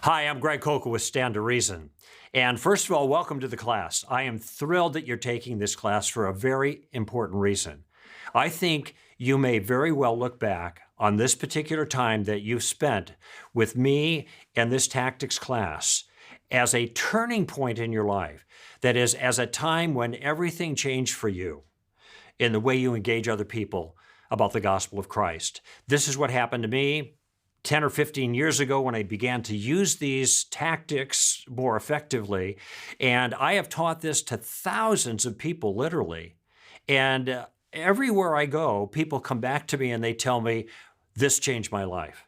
Hi, I'm Greg Kochel with Stand to Reason. And first of all, welcome to the class. I am thrilled that you're taking this class for a very important reason. I think you may very well look back on this particular time that you've spent with me and this tactics class as a turning point in your life. That is, as a time when everything changed for you in the way you engage other people about the gospel of Christ. This is what happened to me 10 or 15 years ago when I began to use these tactics more effectively. And I have taught this to thousands of people, literally. And everywhere I go, people come back to me and they tell me, this changed my life.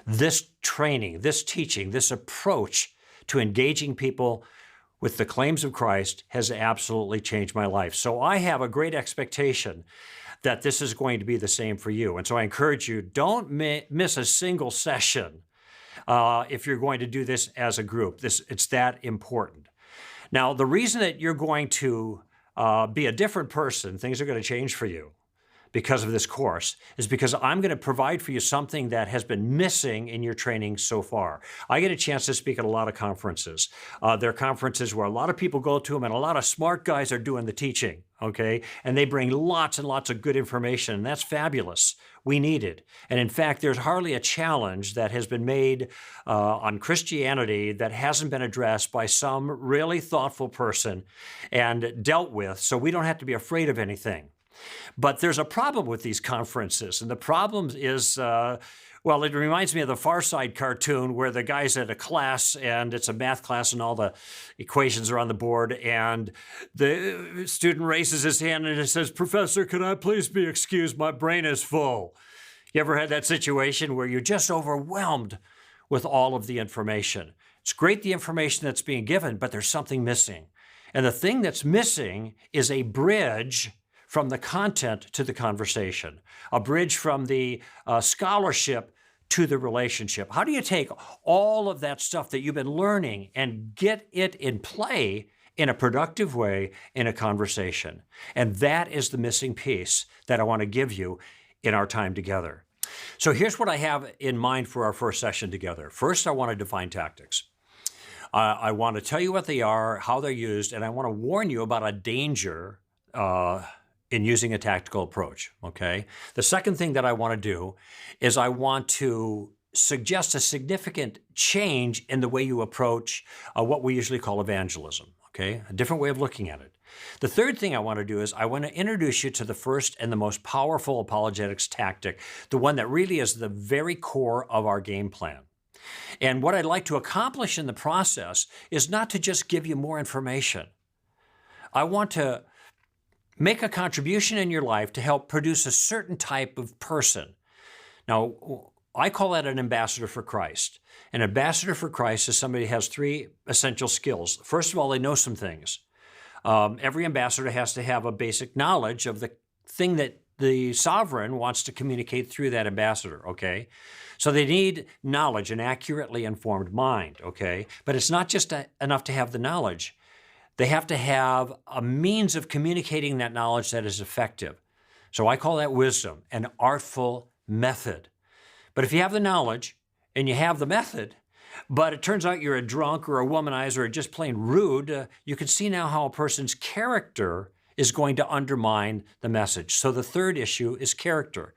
This training, this teaching, this approach to engaging people with the claims of Christ has absolutely changed my life. So I have a great expectation that this is going to be the same for you. And so I encourage you, don't miss a single session if you're going to do this as a group. It's that important. Now, the reason that you're going to be a different person, things are going to change for you because of this course, is because I'm going to provide for you something that has been missing in your training so far. I get a chance to speak at a lot of conferences. There are conferences where a lot of people go to them and a lot of smart guys are doing the teaching, okay? And they bring lots and lots of good information, and that's fabulous. We need it. And in fact, there's hardly a challenge that has been made on Christianity that hasn't been addressed by some really thoughtful person and dealt with, so we don't have to be afraid of anything. But there's a problem with these conferences, and the problem is, well, it reminds me of the Far Side cartoon where the guy's at a class, and it's a math class, and all the equations are on the board, and the student raises his hand and he says, "Professor, can I please be excused? My brain is full." You ever had that situation where you're just overwhelmed with all of the information? It's great, the information that's being given, but there's something missing. And the thing that's missing is a bridge from the content to the conversation, a bridge from the scholarship to the relationship. How do you take all of that stuff that you've been learning and get it in play in a productive way in a conversation? And that is the missing piece that I want to give you in our time together. So here's what I have in mind for our first session together. First, I want to define tactics. I want to tell you what they are, how they're used, and I want to warn you about a danger in using a tactical approach, okay? The second thing that I want to do is I want to suggest a significant change in the way you approach what we usually call evangelism, okay? A different way of looking at it. The third thing I want to do is I want to introduce you to the first and the most powerful apologetics tactic, the one that really is the very core of our game plan. And what I'd like to accomplish in the process is not to just give you more information. I want to make a contribution in your life to help produce a certain type of person. Now, I call that an ambassador for Christ. An ambassador for Christ is somebody who has three essential skills. First of all, they know some things. Every ambassador has to have a basic knowledge of the thing that the sovereign wants to communicate through that ambassador, okay? So they need knowledge, an accurately informed mind, okay? But it's not just enough to have the knowledge. They have to have a means of communicating that knowledge that is effective. So I call that wisdom, an artful method. But if you have the knowledge and you have the method, but it turns out you're a drunk or a womanizer or just plain rude, you can see now how a person's character is going to undermine the message. So the third issue is character.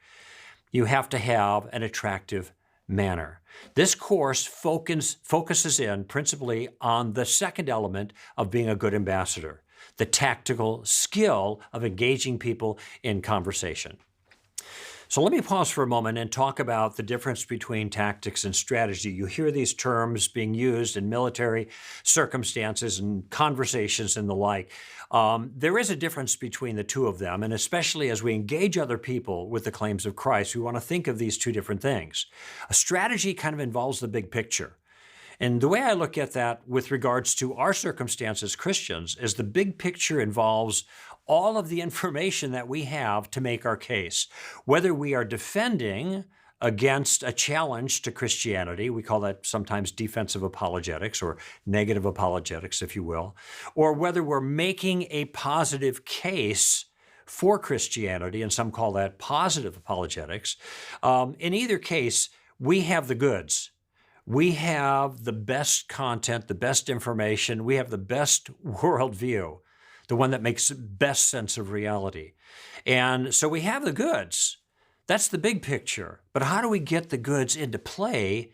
You have to have an attractive manner. This course focuses in principally on the second element of being a good ambassador, the tactical skill of engaging people in conversation. So let me pause for a moment and talk about the difference between tactics and strategy. You hear these terms being used in military circumstances and conversations and the like. There is a difference between the two of them, and especially as we engage other people with the claims of Christ, we want to think of these two different things. A strategy kind of involves the big picture. And the way I look at that with regards to our circumstance as Christians is the big picture involves all of the information that we have to make our case. Whether we are defending against a challenge to Christianity, we call that sometimes defensive apologetics or negative apologetics, if you will, or whether we're making a positive case for Christianity, and some call that positive apologetics. In either case, we have the goods. We have the best content, the best information. We have the best worldview, the one that makes best sense of reality. And so we have the goods. That's the big picture. But how do we get the goods into play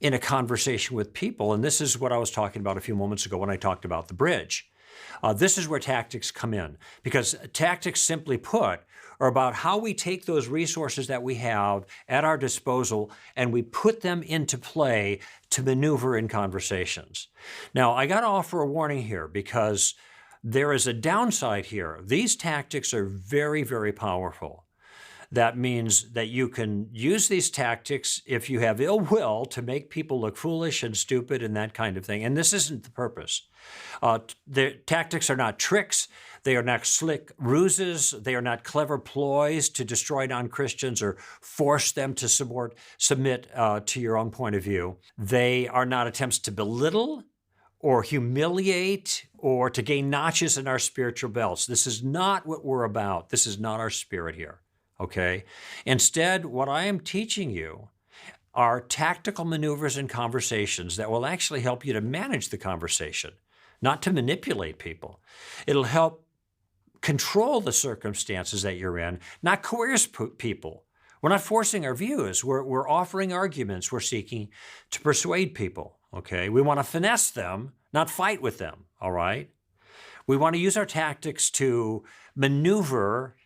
in a conversation with people? And this is what I was talking about a few moments ago when I talked about the bridge. This is where tactics come in, because tactics, simply put, are about how we take those resources that we have at our disposal and we put them into play to maneuver in conversations. Now, I got to offer a warning here because there is a downside here. These tactics are very, very powerful. That means that you can use these tactics if you have ill will to make people look foolish and stupid and that kind of thing. And this isn't the purpose. The tactics are not tricks. They are not slick ruses. They are not clever ploys to destroy non-Christians or force them to submit to your own point of view. They are not attempts to belittle or humiliate or to gain notches in our spiritual belts. This is not what we're about. This is not our spirit here. Okay? Instead, what I am teaching you are tactical maneuvers and conversations that will actually help you to manage the conversation, not to manipulate people. It'll help control the circumstances that you're in, not coerce people. We're not forcing our views. We're offering arguments. We're seeking to persuade people. Okay? We want to finesse them, not fight with them. All right? We want to use our tactics to maneuver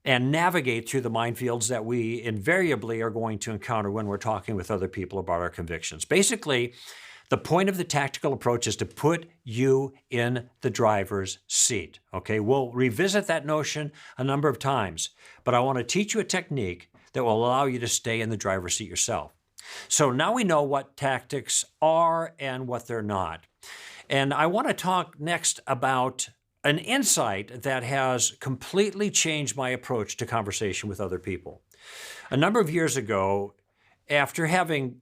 and navigate through the minefields that we invariably are going to encounter when we're talking with other people about our convictions. Basically, the point of the tactical approach is to put you in the driver's seat. Okay, we'll revisit that notion a number of times, but I want to teach you a technique that will allow you to stay in the driver's seat yourself. So now we know what tactics are and what they're not. And I want to talk next about an insight that has completely changed my approach to conversation with other people. A number of years ago, after having,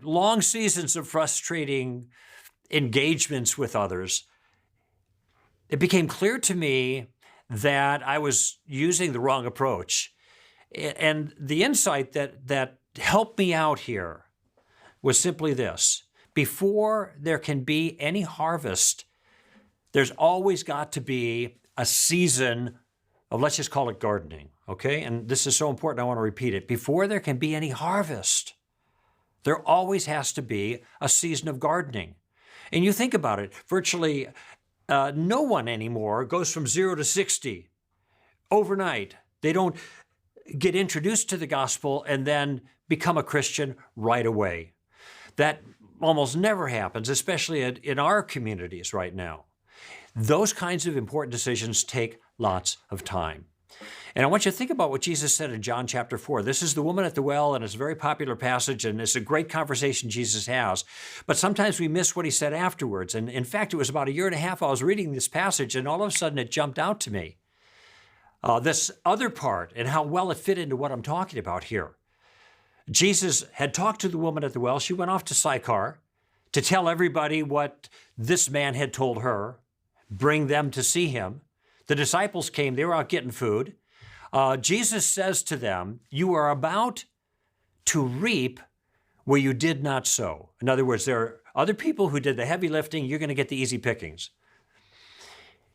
long seasons of frustrating engagements with others, it became clear to me that I was using the wrong approach. And the insight that helped me out here was simply this: before there can be any harvest, there's always got to be a season of, let's just call it gardening, okay? And this is so important, I want to repeat it. Before there can be any harvest, there always has to be a season of gardening. And you think about it, virtually no one anymore goes from 0 to 60 overnight. They don't get introduced to the gospel and then become a Christian right away. That almost never happens, especially in our communities right now. Those kinds of important decisions take lots of time. And I want you to think about what Jesus said in John chapter 4. This is the woman at the well, and it's a very popular passage, and it's a great conversation Jesus has. But sometimes we miss what he said afterwards. And in fact, it was about a year and a half I was reading this passage, and all of a sudden it jumped out to me. This other part and how well it fit into what I'm talking about here. Jesus had talked to the woman at the well. She went off to Sychar to tell everybody what this man had told her, bring them to see him. The disciples came. They were out getting food. Jesus says to them, you are about to reap where you did not sow. In other words, there are other people who did the heavy lifting. You're going to get the easy pickings.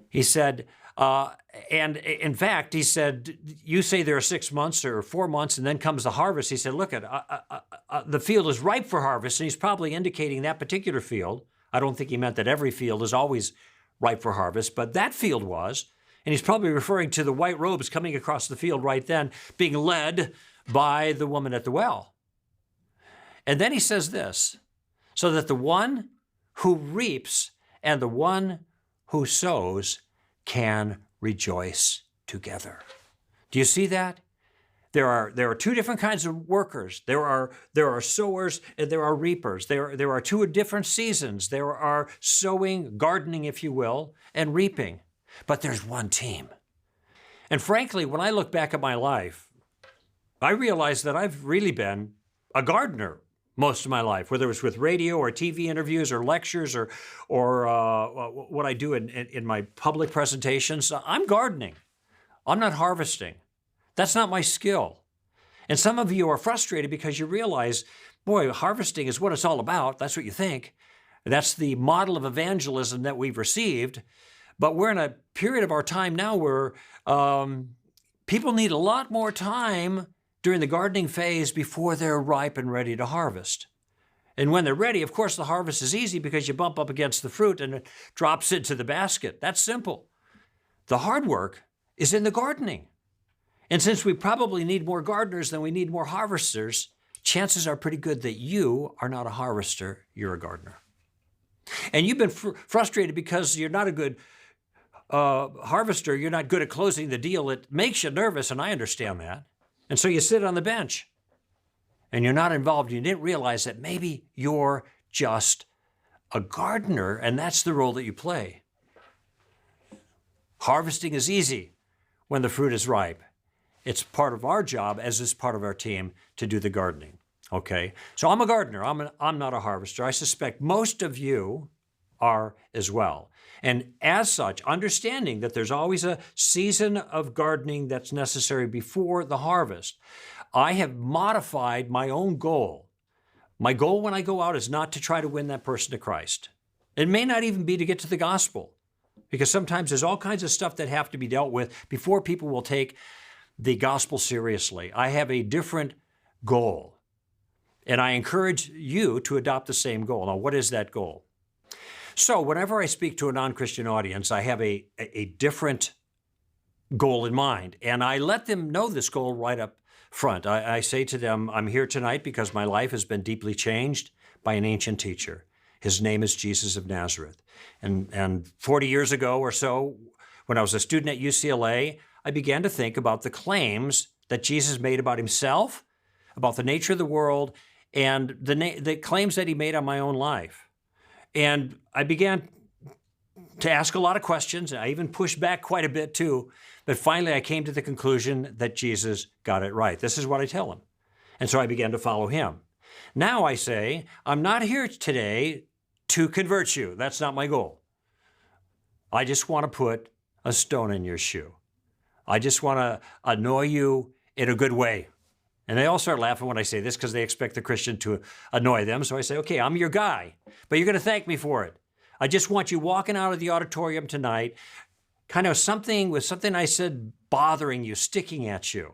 He said, and in fact, he said, you say there are 6 months or 4 months, and then comes the harvest. He said, look, the field is ripe for harvest. And he's probably indicating that particular field. I don't think he meant that every field is always ripe for harvest, but that field was. And he's probably referring to the white robes coming across the field right then, being led by the woman at the well. And then he says this, so that the one who reaps and the one who sows can rejoice together. Do you see that? There are two different kinds of workers. There are sowers and there are reapers. There are two different seasons. There are sowing, gardening, if you will, and reaping. But there's one team. And frankly, when I look back at my life, I realize that I've really been a gardener most of my life, whether it was with radio or TV interviews or lectures or what I do in my public presentations. I'm gardening. I'm not harvesting. That's not my skill. And some of you are frustrated because you realize boy, harvesting is what it's all about. That's what you think. That's the model of evangelism that we've received. But we're in a period of our time now where people need a lot more time during the gardening phase before they're ripe and ready to harvest. And when they're ready, of course, the harvest is easy because you bump up against the fruit and it drops into the basket. That's simple. The hard work is in the gardening. And since we probably need more gardeners than we need more harvesters, chances are pretty good that you are not a harvester, you're a gardener. And you've been frustrated because you're not a good harvester, you're not good at closing the deal. It makes you nervous, and I understand that. And so you sit on the bench and you're not involved. You didn't realize that maybe you're just a gardener, and that's the role that you play. Harvesting is easy when the fruit is ripe. It's part of our job, as is part of our team, to do the gardening. Okay? So I'm a gardener. I'm not a harvester. I suspect most of you are as well. And as such, understanding that there's always a season of gardening that's necessary before the harvest, I have modified my own goal. My goal when I go out is not to try to win that person to Christ. It may not even be to get to the gospel, because sometimes there's all kinds of stuff that have to be dealt with before people will take the gospel seriously. I have a different goal, and I encourage you to adopt the same goal. Now, what is that goal? So whenever I speak to a non-Christian audience, I have a different goal in mind, and I let them know this goal right up front. I say to them, I'm here tonight because my life has been deeply changed by an ancient teacher. His name is Jesus of Nazareth. And 40 years ago or so, when I was a student at UCLA, I began to think about the claims that Jesus made about himself, about the nature of the world, and the claims that he made on my own life. And I began to ask a lot of questions. I even pushed back quite a bit too. But finally, I came to the conclusion that Jesus got it right. This is what I tell him. And so I began to follow him. Now I say, I'm not here today to convert you. That's not my goal. I just want to put a stone in your shoe. I just want to annoy you in a good way. And they all start laughing when I say this because they expect the Christian to annoy them. So I say, okay, I'm your guy, but you're going to thank me for it. I just want you walking out of the auditorium tonight, kind of something I said bothering you, sticking at you.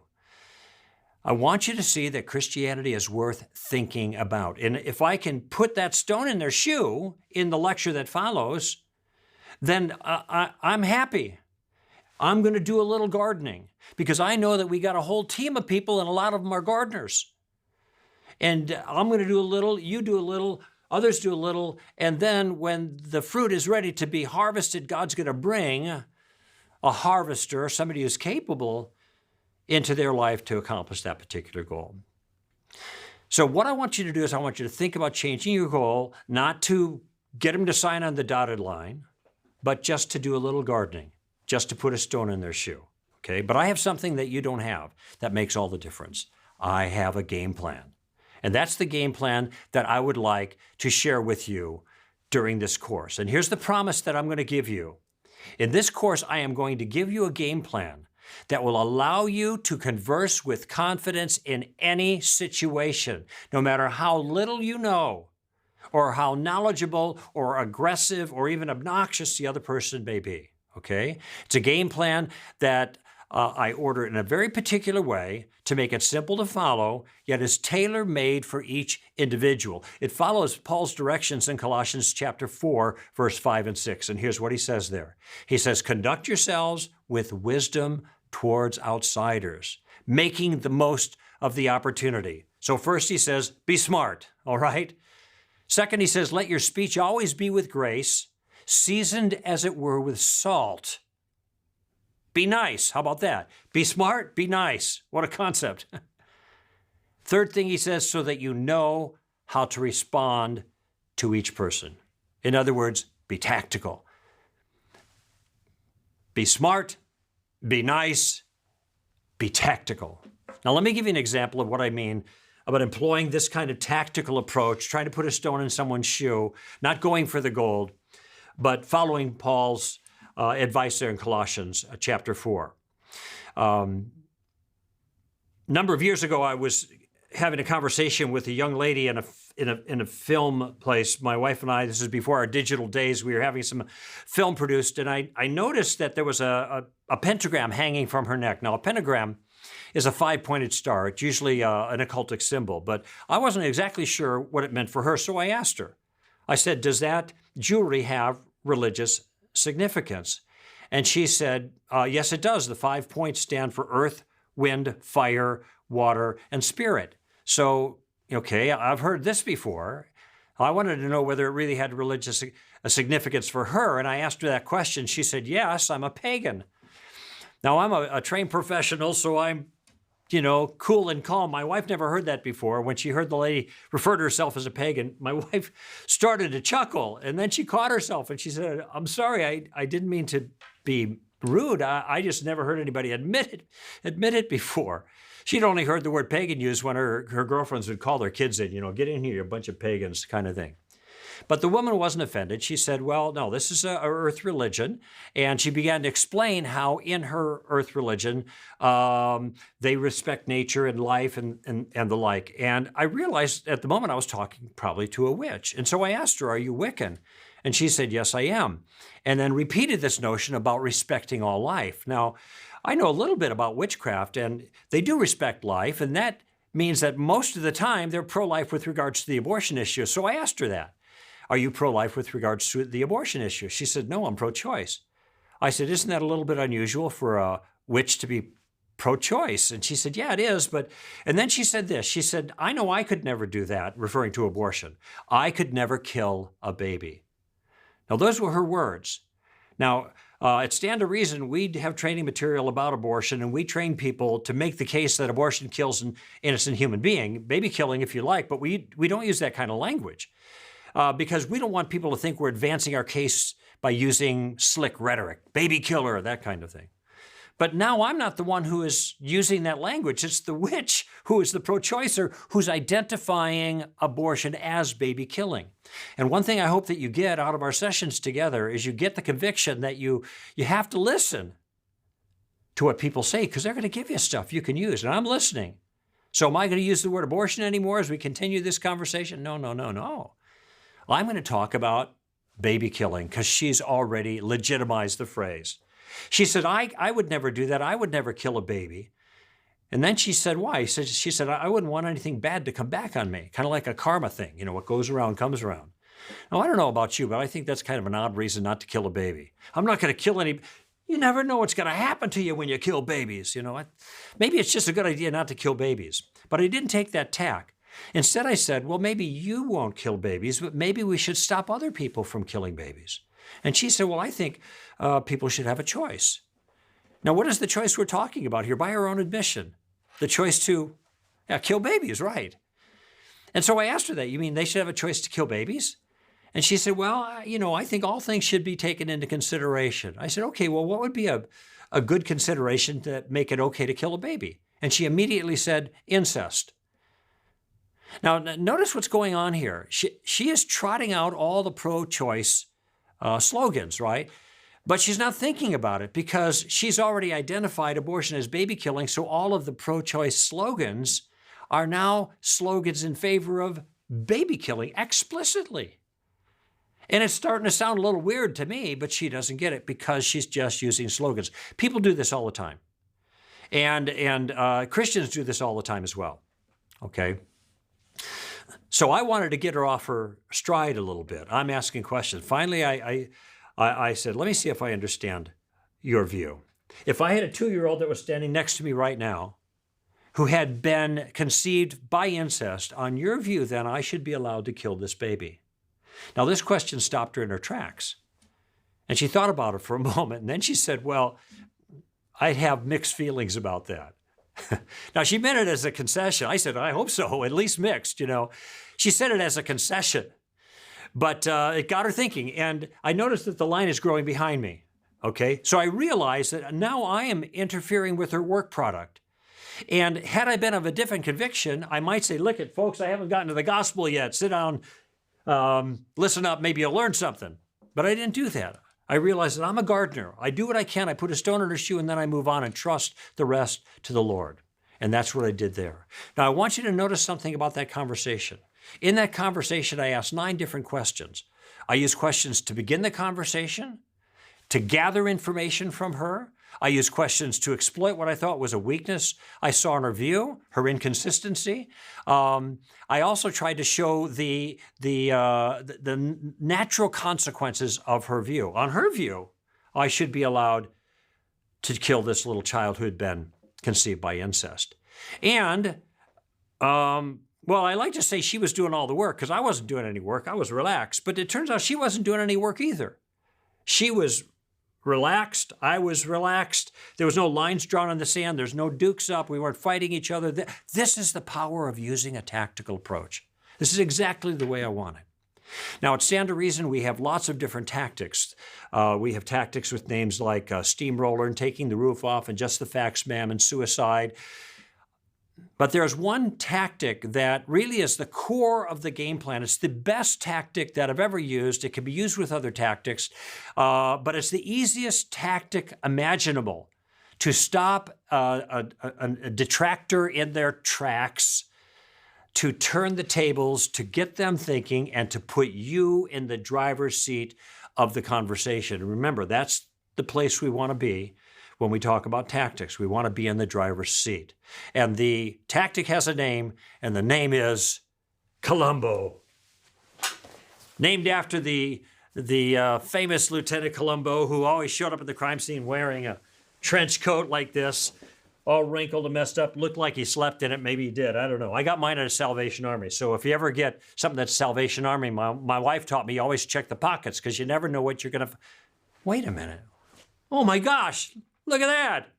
I want you to see that Christianity is worth thinking about. And if I can put that stone in their shoe in the lecture that follows, then I'm happy. I'm going to do a little gardening because I know that we got a whole team of people and a lot of them are gardeners. And I'm going to do a little, you do a little, others do a little, and then when the fruit is ready to be harvested, God's going to bring a harvester, somebody who's capable, into their life to accomplish that particular goal. So what I want you to do is I want you to think about changing your goal, not to get them to sign on the dotted line, but just to do a little gardening, just to put a stone in their shoe, okay? But I have something that you don't have that makes all the difference. I have a game plan. And that's the game plan that I would like to share with you during this course. And here's the promise that I'm going to give you. In this course, I am going to give you a game plan that will allow you to converse with confidence in any situation, no matter how little you know, or how knowledgeable or aggressive or even obnoxious the other person may be, okay? It's a game plan that I order in a very particular way to make it simple to follow, yet is tailor-made for each individual. It follows Paul's directions in Colossians chapter 4, verse 5 and 6. And here's what he says there. He says, conduct yourselves with wisdom towards outsiders, making the most of the opportunity. So first he says, be smart, all right? Second, he says, let your speech always be with grace, seasoned as it were with salt. Be nice. How about that? Be smart, be nice. What a concept. Third thing he says, so that you know how to respond to each person. In other words, be tactical. Be smart, be nice, be tactical. Now, let me give you an example of what I mean about employing this kind of tactical approach, trying to put a stone in someone's shoe, not going for the gold, but following Paul's advice there in Colossians chapter 4. A number of years ago, I was having a conversation with a young lady in a film place. My wife and I, this is before our digital days, we were having some film produced, and I noticed that there was a pentagram hanging from her neck. Now, a pentagram is a 5-pointed star. It's usually an occultic symbol, but I wasn't exactly sure what it meant for her, so I asked her. I said, does that jewelry have religious significance? And she said, yes, it does. The 5 points stand for earth, wind, fire, water, and spirit. So, okay, I've heard this before. I wanted to know whether it really had religious significance for her, and I asked her that question. She said, yes, I'm a pagan. Now, I'm a trained professional, so I'm, cool and calm. My wife never heard that before. When she heard the lady refer to herself as a pagan, my wife started to chuckle, and then she caught herself, and she said, I'm sorry, I didn't mean to be rude. I just never heard anybody admit it before. She'd only heard the word pagan used when her girlfriends would call their kids in, get in here, you're a bunch of pagans kind of thing. But the woman wasn't offended. She said, well, no, this is a earth religion. And she began to explain how in her earth religion, they respect nature and life and the like. And I realized at the moment I was talking probably to a witch. And so I asked her, are you Wiccan? And she said, yes, I am. And then repeated this notion about respecting all life. Now, I know a little bit about witchcraft, and they do respect life, and that means that most of the time they're pro-life with regards to the abortion issue. So I asked her that. Are you pro-life with regards to the abortion issue? She said, no, I'm pro-choice. I said, isn't that a little bit unusual for a witch to be pro-choice? And she said, yeah, it is. And then she said this. She said, I know I could never do that, referring to abortion. I could never kill a baby. Now, those were her words. Now, at Stand to Reason, we have training material about abortion, and we train people to make the case that abortion kills an innocent human being, baby killing if you like, but we don't use that kind of language because we don't want people to think we're advancing our case by using slick rhetoric, baby killer, that kind of thing. But now I'm not the one who is using that language. It's the witch who is the pro-choicer who's identifying abortion as baby killing. And one thing I hope that you get out of our sessions together is you get the conviction that you have to listen to what people say because they're going to give you stuff you can use. And I'm listening. So am I going to use the word abortion anymore as we continue this conversation? No. I'm going to talk about baby killing because she's already legitimized the phrase. She said, I would never do that. I would never kill a baby. And then she said, why? She said, I wouldn't want anything bad to come back on me, kind of like a karma thing. What goes around comes around. Now, I don't know about you, but I think that's kind of an odd reason not to kill a baby. I'm not going to kill any. You never know what's going to happen to you when you kill babies. Maybe it's just a good idea not to kill babies. But I didn't take that tack. Instead, I said, well, maybe you won't kill babies, but maybe we should stop other people from killing babies. And she said, well, I think people should have a choice. Now, what is the choice we're talking about here? By her own admission, the choice to kill babies, right? And so I asked her that. You mean they should have a choice to kill babies? And she said, well, I think all things should be taken into consideration. I said, okay, well, what would be a good consideration to make it okay to kill a baby? And she immediately said, incest. Now, notice what's going on here. She is trotting out all the pro-choice slogans, right? But she's not thinking about it because she's already identified abortion as baby killing, so all of the pro-choice slogans are now slogans in favor of baby killing explicitly. And it's starting to sound a little weird to me, but she doesn't get it because she's just using slogans. People do this all the time. And Christians do this all the time as well, okay? So I wanted to get her off her stride a little bit. I'm asking questions. Finally, I said, let me see if I understand your view. If I had a 2-year-old that was standing next to me right now who had been conceived by incest, on your view, then I should be allowed to kill this baby. Now, this question stopped her in her tracks. And she thought about it for a moment. And then she said, well, I'd have mixed feelings about that. Now, she meant it as a concession. I said, I hope so, at least mixed, She said it as a concession. But it got her thinking. And I noticed that the line is growing behind me, okay? So I realized that now I am interfering with her work product. And had I been of a different conviction, I might say, look it, folks, I haven't gotten to the gospel yet. Sit down, listen up, maybe you'll learn something. But I didn't do that. I realized that I'm a gardener. I do what I can. I put a stone in her shoe, and then I move on and trust the rest to the Lord. And that's what I did there. Now, I want you to notice something about that conversation. In that conversation, I asked 9 different questions. I used questions to begin the conversation, to gather information from her. I used questions to exploit what I thought was a weakness I saw in her view, her inconsistency. I also tried to show the natural consequences of her view. On her view, I should be allowed to kill this little child who had been conceived by incest. And, well, I like to say she was doing all the work because I wasn't doing any work. I was relaxed. But it turns out she wasn't doing any work either. She was relaxed. I was relaxed. There was no lines drawn in the sand. There's no dukes up. We weren't fighting each other. This is the power of using a tactical approach. This is exactly the way I want it. Now, at Stand to Reason, we have lots of different tactics. We have tactics with names like Steamroller and Taking the Roof Off and Just the Facts, Ma'am and Suicide. But there's one tactic that really is the core of the game plan. It's the best tactic that I've ever used. It can be used with other tactics, but it's the easiest tactic imaginable to stop a detractor in their tracks, to turn the tables, to get them thinking, and to put you in the driver's seat of the conversation. And remember, that's the place we want to be when we talk about tactics. We want to be in the driver's seat. And the tactic has a name, and the name is Columbo. Named after the famous Lieutenant Columbo, who always showed up at the crime scene wearing a trench coat like this, all wrinkled and messed up, looked like he slept in it. Maybe he did. I don't know. I got mine at a Salvation Army. So if you ever get something that's Salvation Army, my wife taught me always check the pockets because you never know what you're going to... Wait a minute. Oh my gosh. Look at that.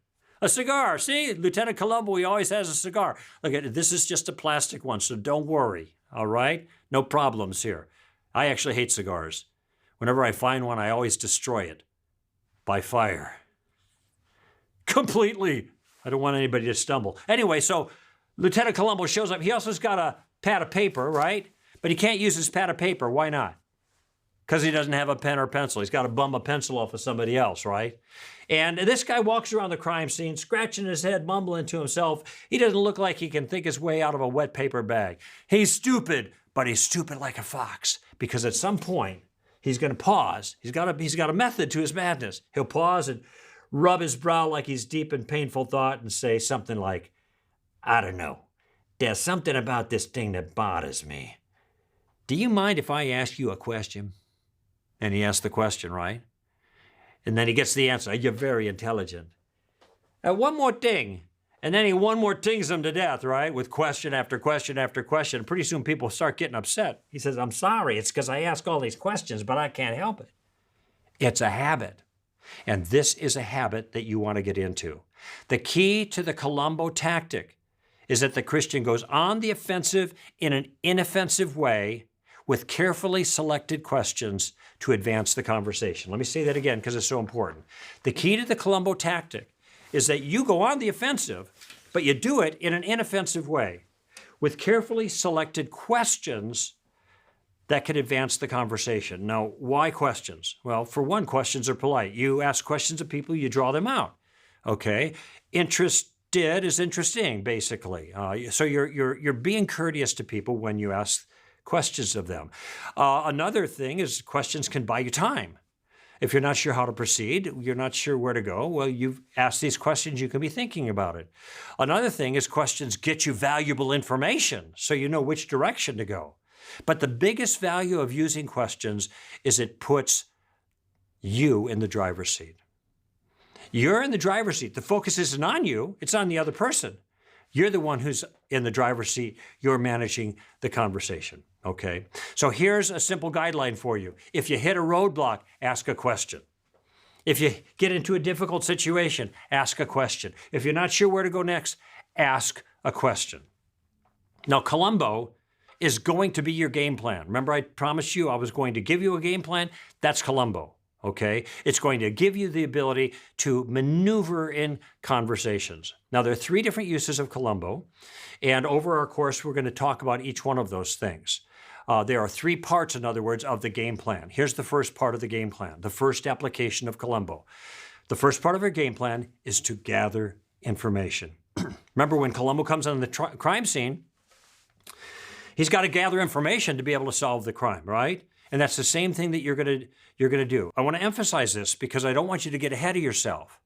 A cigar. See, Lieutenant Columbo, he always has a cigar. Look at it. This is just a plastic one, so don't worry. All right? No problems here. I actually hate cigars. Whenever I find one, I always destroy it by fire. Completely. I don't want anybody to stumble. Anyway, so Lieutenant Columbo shows up. He also's got a pad of paper, right? But he can't use his pad of paper. Why not? Because he doesn't have a pen or pencil. He's got to bum a pencil off of somebody else, right? And this guy walks around the crime scene, scratching his head, mumbling to himself. He doesn't look like he can think his way out of a wet paper bag. He's stupid, but he's stupid like a fox. Because at some point, he's going to pause. He's got a method to his madness. He'll pause and rub his brow like he's deep in painful thought and say something like, I don't know. There's something about this thing that bothers me. Do you mind if I ask you a question? And he asks the question, right? And then he gets the answer. You're very intelligent. One more thing. And then he one more tings him to death, right? With question after question after question. Pretty soon people start getting upset. He says, I'm sorry. It's because I ask all these questions, but I can't help it. It's a habit. And this is a habit that you want to get into. The key to the Columbo tactic is that the Christian goes on the offensive in an inoffensive way with carefully selected questions to advance the conversation. Let me say that again because it's so important. The key to the Columbo tactic is that you go on the offensive, but you do it in an inoffensive way with carefully selected questions that can advance the conversation. Now, why questions? Well, for one, questions are polite. You ask questions of people, you draw them out. Okay? Interested is interesting, basically. So you're being courteous to people when you ask questions of them. Another thing is questions can buy you time. If you're not sure how to proceed, you're not sure where to go, well, you've asked these questions, you can be thinking about it. Another thing is questions get you valuable information so you know which direction to go. But the biggest value of using questions is it puts you in the driver's seat. You're in the driver's seat. The focus isn't on you, it's on the other person. You're the one who's in the driver's seat. You're managing the conversation, okay? So here's a simple guideline for you. If you hit a roadblock, ask a question. If you get into a difficult situation, ask a question. If you're not sure where to go next, ask a question. Now, Columbo is going to be your game plan. Remember, I promised you I was going to give you a game plan? That's Columbo, okay? It's going to give you the ability to maneuver in conversations. Now, there are 3 different uses of Columbo, and over our course, we're going to talk about each one of those things. There are 3 parts, in other words, of the game plan. Here's the first part of the game plan, the first application of Columbo. The first part of our game plan is to gather information. Remember, when Columbo comes on the crime scene, he's got to gather information to be able to solve the crime, right? And that's the same thing that you're going to do. I want to emphasize this because I don't want you to get ahead of yourself.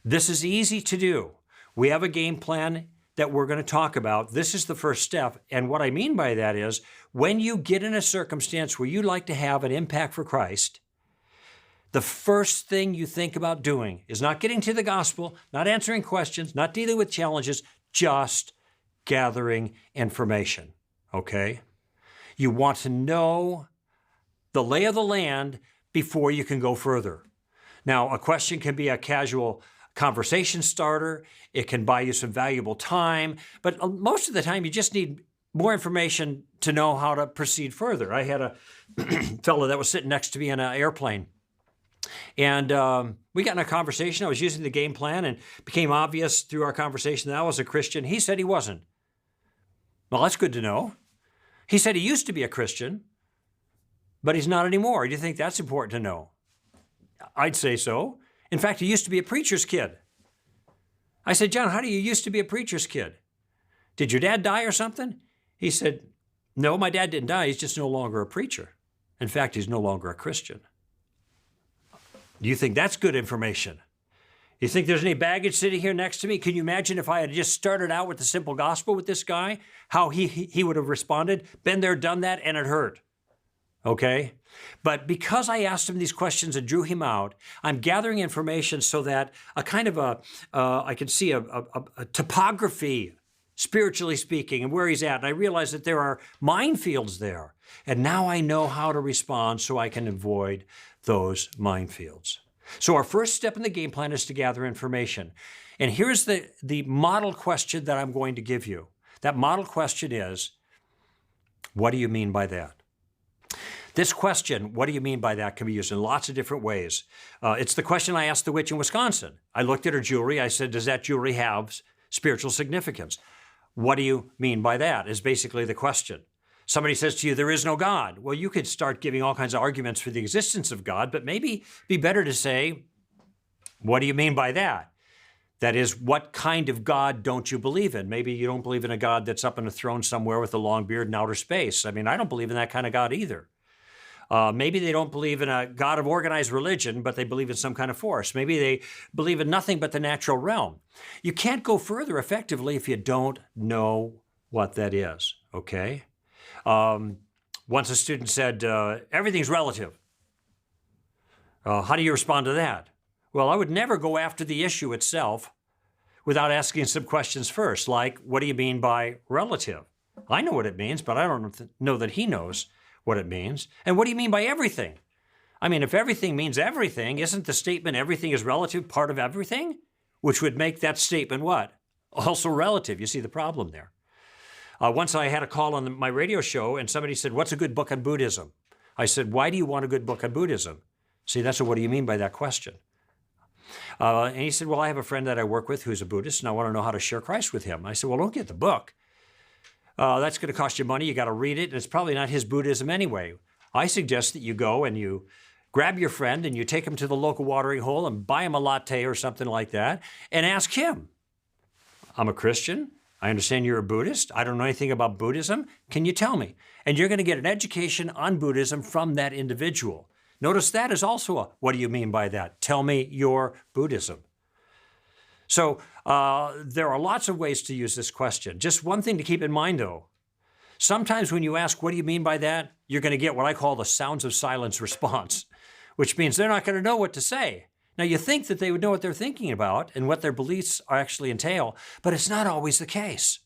This is easy to do. We have a game plan that we're going to talk about. This is the first step. And what I mean by that is when you get in a circumstance where you'd like to have an impact for Christ, the first thing you think about doing is not getting to the gospel, not answering questions, not dealing with challenges, just gathering information, okay? You want to know the lay of the land before you can go further. Now, a question can be a casual conversation starter. It can buy you some valuable time, but most of the time you just need more information to know how to proceed further. I had a fellow that was sitting next to me in an airplane, and we got in a conversation. I was using the game plan, and it became obvious through our conversation that I was a Christian. He said he wasn't. Well, that's good to know. He said he used to be a Christian, but he's not anymore. Do you think that's important to know? I'd say so. In fact, he used to be a preacher's kid. I said, John, how do you used to be a preacher's kid? Did your dad die or something? He said, no, my dad didn't die. He's just no longer a preacher. In fact, he's no longer a Christian. Do you think that's good information? You think there's any baggage sitting here next to me? Can you imagine if I had just started out with the simple gospel with this guy, how he would have responded? Been there, done that, and it hurt. Okay? But because I asked him these questions and drew him out, I'm gathering information so that a kind of I can see a topography, spiritually speaking, and where he's at. And I realize that there are minefields there. And now I know how to respond so I can avoid those minefields. So our first step in the game plan is to gather information. And here's the model question that I'm going to give you. That model question is, what do you mean by that? This question, what do you mean by that, can be used in lots of different ways. It's the question I asked the witch in Wisconsin. I looked at her jewelry. I said, does that jewelry have spiritual significance? What do you mean by that is basically the question. Somebody says to you, there is no God. Well, you could start giving all kinds of arguments for the existence of God, but maybe it'd be better to say, what do you mean by that? That is, what kind of God don't you believe in? Maybe you don't believe in a God that's up on a throne somewhere with a long beard in outer space. I mean, I don't believe in that kind of God either. Maybe they don't believe in a God of organized religion, but they believe in some kind of force. Maybe they believe in nothing but the natural realm. You can't go further effectively if you don't know what that is, okay? Once a student said, everything's relative. How do you respond to that? Well, I would never go after the issue itself without asking some questions first, like, what do you mean by relative? I know what it means, but I don't know that he knows what it means. And what do you mean by everything? I mean, if everything means everything, isn't the statement everything is relative part of everything? Which would make that statement what? Also relative. You see the problem there. Once I had a call on my radio show and somebody said, what's a good book on Buddhism? I said, why do you want a good book on Buddhism? See, that's what do you mean by that question? And he said, well, I have a friend that I work with who's a Buddhist, and I want to know how to share Christ with him. I said, well, don't get the book. That's going to cost you money. You got to read it, and it's probably not his Buddhism anyway. I suggest that you go and you grab your friend and you take him to the local watering hole and buy him a latte or something like that and ask him, I'm a Christian. I understand you're a Buddhist. I don't know anything about Buddhism. Can you tell me? And you're going to get an education on Buddhism from that individual. Notice that is also a, what do you mean by that? Tell me your Buddhism. So there are lots of ways to use this question. Just one thing to keep in mind, though. Sometimes when you ask, what do you mean by that? You're going to get what I call the sounds of silence response, which means they're not going to know what to say. Now, you think that they would know what they're thinking about and what their beliefs actually entail, but it's not always the case.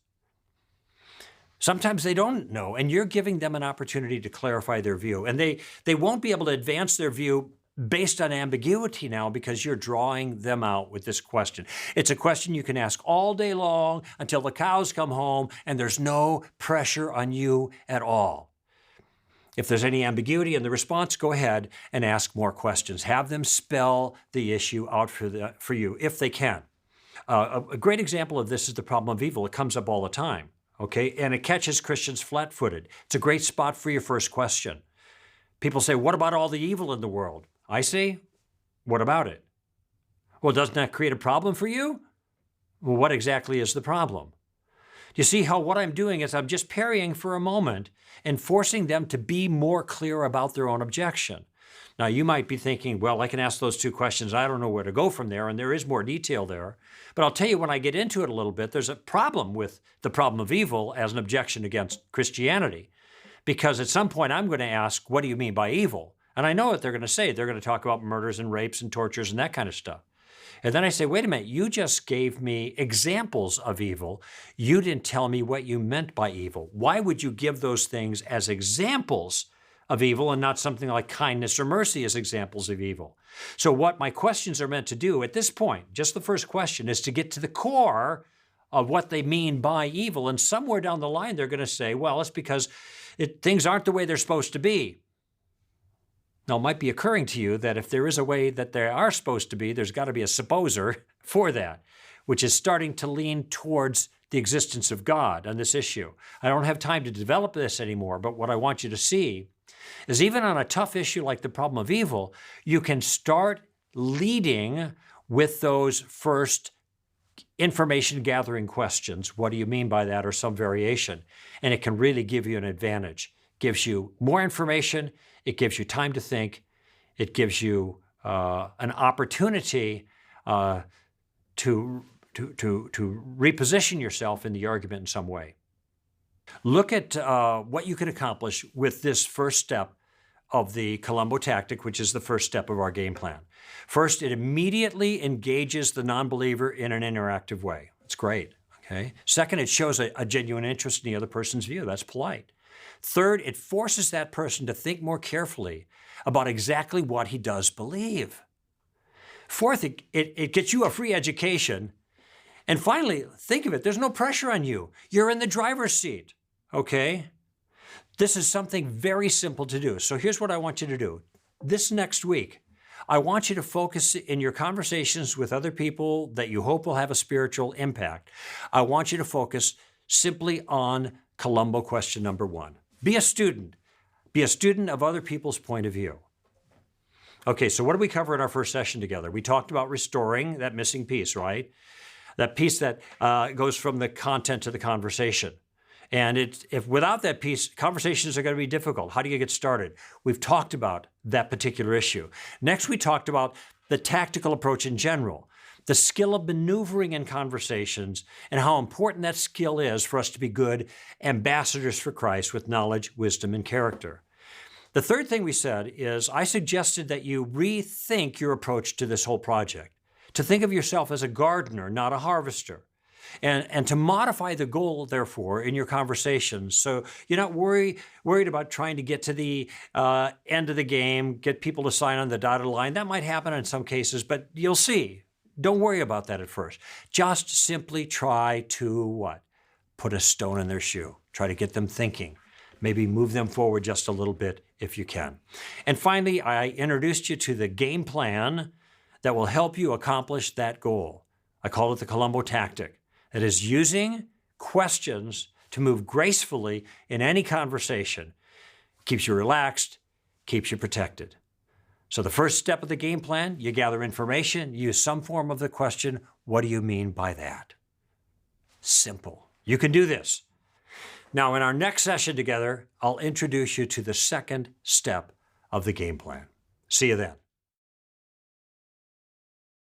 Sometimes they don't know, and you're giving them an opportunity to clarify their view. And they won't be able to advance their view based on ambiguity now because you're drawing them out with this question. It's a question you can ask all day long until the cows come home, and there's no pressure on you at all. If there's any ambiguity in the response, go ahead and ask more questions. Have them spell the issue out for you, if they can. A great example of this is the problem of evil. It comes up all the time, okay? And it catches Christians flat-footed. It's a great spot for your first question. People say, what about all the evil in the world? I say, what about it? Well, doesn't that create a problem for you? Well, what exactly is the problem? You see how what I'm doing is I'm just parrying for a moment and forcing them to be more clear about their own objection. Now, you might be thinking, well, I can ask those two questions. I don't know where to go from there, and there is more detail there. But I'll tell you, when I get into it a little bit, there's a problem with the problem of evil as an objection against Christianity. Because at some point, I'm going to ask, what do you mean by evil? And I know what they're going to say. They're going to talk about murders and rapes and tortures and that kind of stuff. And then I say, wait a minute, you just gave me examples of evil. You didn't tell me what you meant by evil. Why would you give those things as examples of evil and not something like kindness or mercy as examples of evil? So what my questions are meant to do at this point, just the first question, is to get to the core of what they mean by evil. And somewhere down the line, they're going to say, well, it's because things aren't the way they're supposed to be. Now, it might be occurring to you that if there is a way that they are supposed to be, there's got to be a supposer for that, which is starting to lean towards the existence of God on this issue. I don't have time to develop this anymore, but what I want you to see is even on a tough issue like the problem of evil, you can start leading with those first information gathering questions. What do you mean by that, or some variation? And it can really give you an advantage. Gives you more information. It gives you time to think. It gives you an opportunity to reposition yourself in the argument in some way. Look at what you can accomplish with this first step of the Columbo tactic, which is the first step of our game plan. First, it immediately engages the non-believer in an interactive way. It's great. Okay. Second, it shows a genuine interest in the other person's view. That's polite. Third, it forces that person to think more carefully about exactly what he does believe. Fourth, it gets you a free education. And finally, think of it, there's no pressure on you. You're in the driver's seat, okay? This is something very simple to do. So here's what I want you to do. This next week, I want you to focus in your conversations with other people that you hope will have a spiritual impact. I want you to focus simply on Columbo question number 1. Be a student. Be a student of other people's point of view. Okay, so what did we cover in our first session together? We talked about restoring that missing piece, right? That piece that goes from the content to the conversation. And if without that piece, conversations are going to be difficult. How do you get started? We've talked about that particular issue. Next, we talked about the tactical approach in general, the skill of maneuvering in conversations, and how important that skill is for us to be good ambassadors for Christ with knowledge, wisdom, and character. The third thing we said is I suggested that you rethink your approach to this whole project, to think of yourself as a gardener, not a harvester, and to modify the goal, therefore, in your conversations. So you're not worried about trying to get to the end of the game, get people to sign on the dotted line. That might happen in some cases, but you'll see. Don't worry about that at first. Just simply try to what? Put a stone in their shoe. Try to get them thinking. Maybe move them forward just a little bit if you can. And finally, I introduced you to the game plan that will help you accomplish that goal. I call it the Columbo tactic. It is using questions to move gracefully in any conversation. Keeps you relaxed, keeps you protected. So the first step of the game plan, you gather information, use some form of the question, what do you mean by that? Simple. You can do this. Now, in our next session together, I'll introduce you to the second step of the game plan. See you then.